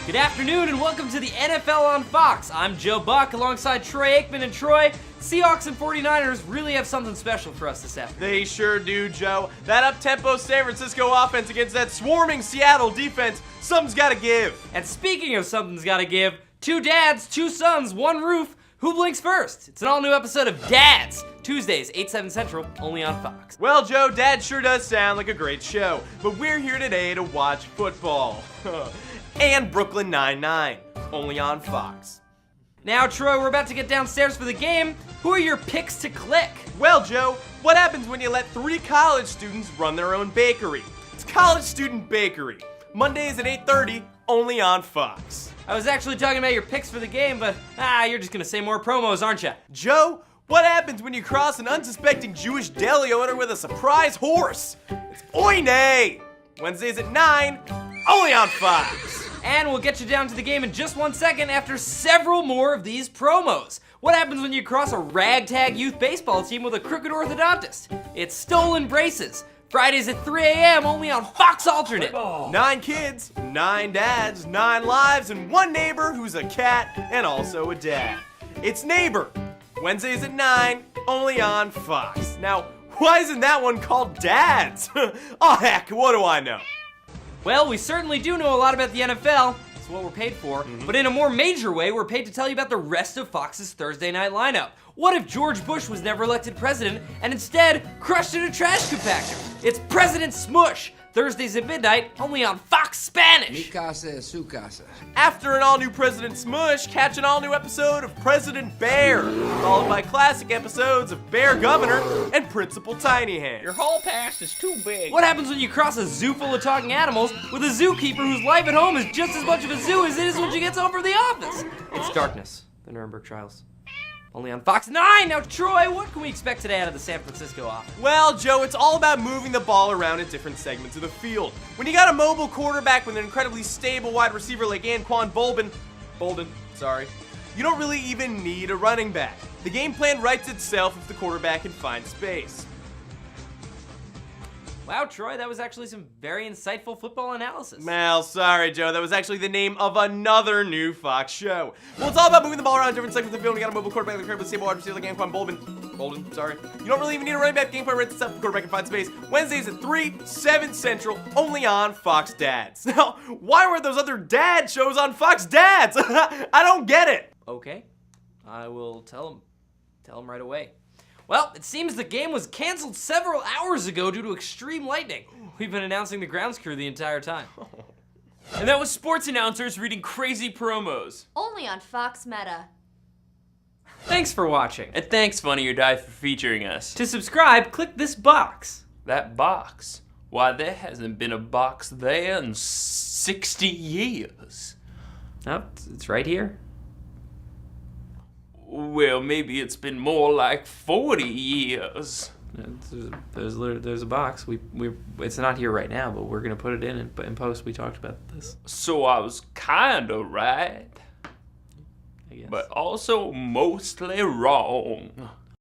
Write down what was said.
Good afternoon and welcome to the NFL on Fox. I'm Joe Buck alongside Troy Aikman. And Troy, Seahawks and 49ers really have something special for us this afternoon. They sure do, Joe. That up-tempo San Francisco offense against that swarming Seattle defense, something's gotta give. And speaking of something's gotta give, two dads, two sons, one roof. Who blinks first? It's an all-new episode of Dads, Tuesdays, 8, 7 Central, only on Fox. Well, Joe, Dad sure does sound like a great show, but we're here today to watch football. And Brooklyn Nine-Nine, only on Fox. Now, Troy, we're about to get downstairs for the game. Who are your picks to click? Well, Joe, what happens when you let 3 college students run their own bakery? It's College Student Bakery, Mondays at 8:30, only on Fox. I was actually talking about your picks for the game, but you're just gonna say more promos, aren't you? Joe, what happens when you cross an unsuspecting Jewish deli owner with a surprise horse? It's Oy-Nay! Wednesdays at 9, only on Fox. And we'll get you down to the game in just 1 second after several more of these promos. What happens when you cross a ragtag youth baseball team with a crooked orthodontist? It's Stolen Braces. Fridays at 3 a.m. only on Fox Alternate. 9 kids, 9 dads, 9 lives, and 1 neighbor who's a cat and also a dad. It's Neighbor. Wednesdays at 9, only on Fox. Now, why isn't that one called Dads? Oh heck, what do I know? Well, we certainly do know a lot about the NFL. It's what we're paid for. But in a more major way, we're paid to tell you about the rest of Fox's Thursday night lineup. What if George Bush was never elected president and instead crushed in a trash compactor? It's President Smush, Thursdays at midnight, only on Fox Spanish. Mi casa es su casa. After an all-new President Smush, catch an all-new episode of President Bear, followed by classic episodes of Bear Governor and Principal Tiny Hand. Your hall pass is too big. What happens when you cross a zoo full of talking animals with a zookeeper whose life at home is just as much of a zoo as it is when she gets home from the office? It's Darkness, the Nuremberg Trials. Only on Fox 9. Now, Troy, what can we expect today out of the San Francisco offense? Well, Joe, it's all about moving the ball around in different segments of the field. When you got a mobile quarterback with an incredibly stable wide receiver like Anquan Bolden, you don't really even need a running back. The game plan writes itself if the quarterback can find space. Wow, Troy, that was actually some very insightful football analysis. Well, sorry, Joe. That was actually the name of another new Fox show. Well, it's all about moving the ball around different segments of the field. You got a mobile quarterback with a incredibly stable wide receiver like Anquan Bolden. You don't really even need a running back. Game plan writes itself. The quarterback can find space. Wednesdays at 3, 7 Central, only on Fox Dads. Now, why weren't those other dad shows on Fox Dads? I don't get it. Okay, I will tell him right away. Well, it seems the game was canceled several hours ago due to extreme lightning. We've been announcing the grounds crew the entire time. And that was sports announcers reading crazy promos. Only on Fox Meta. Thanks for watching. And thanks, Funny or Die, for featuring us. To subscribe, click this box. That box? Why, there hasn't been a box there in 60 years. Oh, it's right here. Well, maybe it's been more like 40 years. There's a box. It's not here right now, but we're gonna put it in post. We talked about this. So I was kinda right, I guess. but also mostly wrong.